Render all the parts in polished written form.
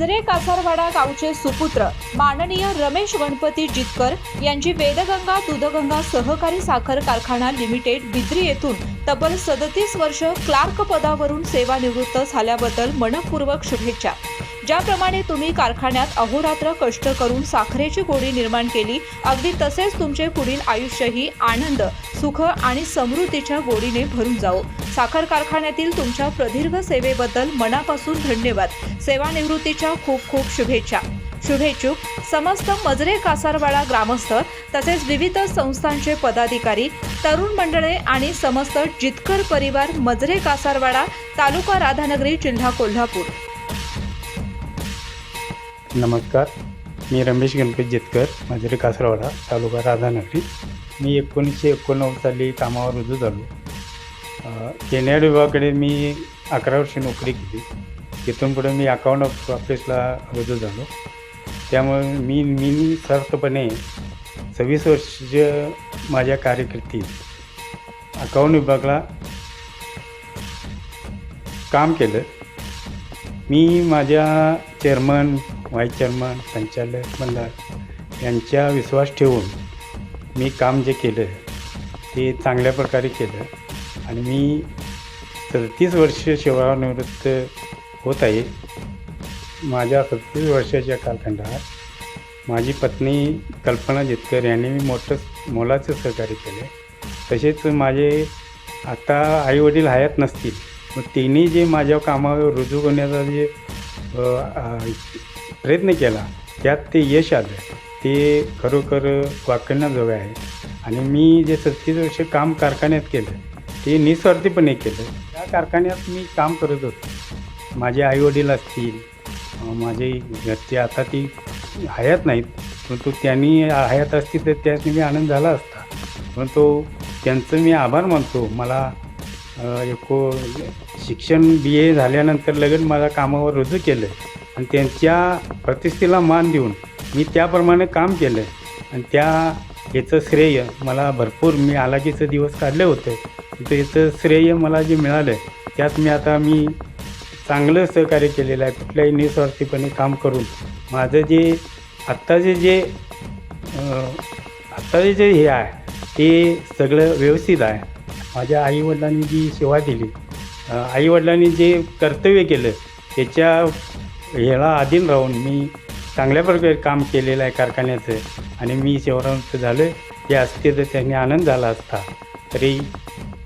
मजरे कासारवाडा गावचे सुपुत्र माननीय रमेश गणपती जितकर यांची वेदगंगा दूधगंगा सहकारी साखर कारखाना लिमिटेड बिद्री येथून तब्बल 37 वर्ष क्लार्क पदावरून सेवानिवृत्त झाल्याबद्दल मनपूर्वक शुभेच्छा। ज्याप्रमाणे तुम्ही कारखान्यात अहोरात्र कष्ट करून साखरेची गोडी निर्माण केली, अगदी तसेच तुमचे पुढील आयुष्यही आनंद, सुख आणि समृद्धीच्या गोडीने भरून जाओ। साखर कारखान्यातील तुमच्या प्रदीर्घ सेवेबद्दल मनापासून धन्यवाद। सेवानिवृत्तीच्या खूप खूप शुभेच्छा। शुभेच्छुक समस्त मजरे कासारवाडा ग्रामस्थ तसेच विविध संस्थांचे पदाधिकारी, तरुण मंडळे आणि समस्त जितकर परिवार, मजरे कासारवाडा, तालुका राधानगरी, जिल्हा कोल्हापूर। नमस्कार, मी रमेश गणपती जितकर, मजरे कासारवाडा, तालुका राधानगरी। मी 1989 साली कामावर रुजू झालो। केनेड विभागाकडे मी 11 वर्ष नोकरी केली। तिथून पुढे मी अकाउंट ऑफिसला रुजू झालो। त्यामुळे मी सर्वपणे 26 वर्ष माझ्या कारकिर्दीत अकाउंट विभागाला काम केलं। मी माझ्या चेअरमन, व्हाईस चेअरमन, संचालक मंडळ यांचा विश्वास ठेवून मी काम जे केलं ते चांगल्या प्रकारे केलं आणि मी 37 वर्ष सेवानिवृत्त होत आहे। माझ्या 37 वर्षाच्या कालखंडात माझी पत्नी कल्पना जितकर यांनी मी मोलाचं सहकार्य केलं। तसेच माझे आता आईवडील हयात नसतील, मग त्यांनी जे माझ्या कामावर रुजू होण्याचा जे प्रयत्न केला त्यात ते यश आलं, ते खरोखर वाखाणण्याजोगं आहे। आणि मी जे 37 वर्ष काम कारखान्यात केलं ते निस्वार्थीपणे केलं। त्या कारखान्यात मी काम करत होतो। माझे आईवडील असतील, माझे घरचे आता ती हयात नाहीत, परंतु त्यांनी हयात असतील तर त्याने मी आनंद झाला असता। परंतु त्यांचं मी आभार मानतो। मला शिक्षण BA झाल्यानंतर लगेच माझ्या कामावर रुजू केलं आणि त्यांच्या प्रतिष्ठेला मान देऊन मी त्याप्रमाणे काम केलं आणि याचं श्रेय मला भरपूर, मी आलाकीचं दिवस काढले होते, तर याचं श्रेय मला जे मिळालं त्यात मी चांगलं सहकार्य केलेलं आहे। कुठल्याही निस्वार्थीपणे काम करून माझं जे आत्ताचे जे हे आहे ते सगळं व्यवस्थित आहे। माझ्या आईवडिलांनी जी सेवा दिली, आईवडिलांनी जे कर्तव्य केलं त्याच्या ह्याला अधीन राहून मी चांगल्या प्रकारे काम केलेलं आहे कारखान्याचं आणि मी सेवानिवृत्त झालं। ते असते तर त्यांनी आनंद झाला असता, तरी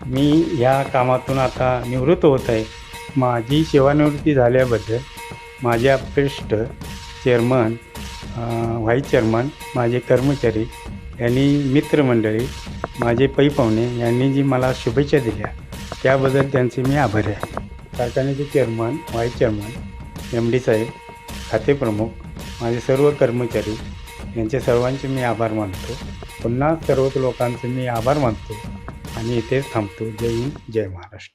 मी ह्या कामातून आता निवृत्त होत आहे। माझी सेवानिवृत्ती झाल्याबद्दल माझे अप्रेष्ट चेअरमन, व्हाईस चेअरमन, माझे कर्मचारी यांनी, मित्रमंडळी, माझे पै पाहुणे यांनी जी मला शुभेच्छा दिल्या त्याबद्दल त्यांचे मी आभारी आहे। कारखान्याचे चेअरमन, व्हाईस चेअरमन, MD साहेब, खाते प्रमुख, माझे सर्व कर्मचारी यांचे सर्वांचे मी आभार मानतो। पुन्हा सर्व लोकांचे मी आभार मानतो आणि इथेच थांबतो। जय हिंद, जय महाराष्ट्र।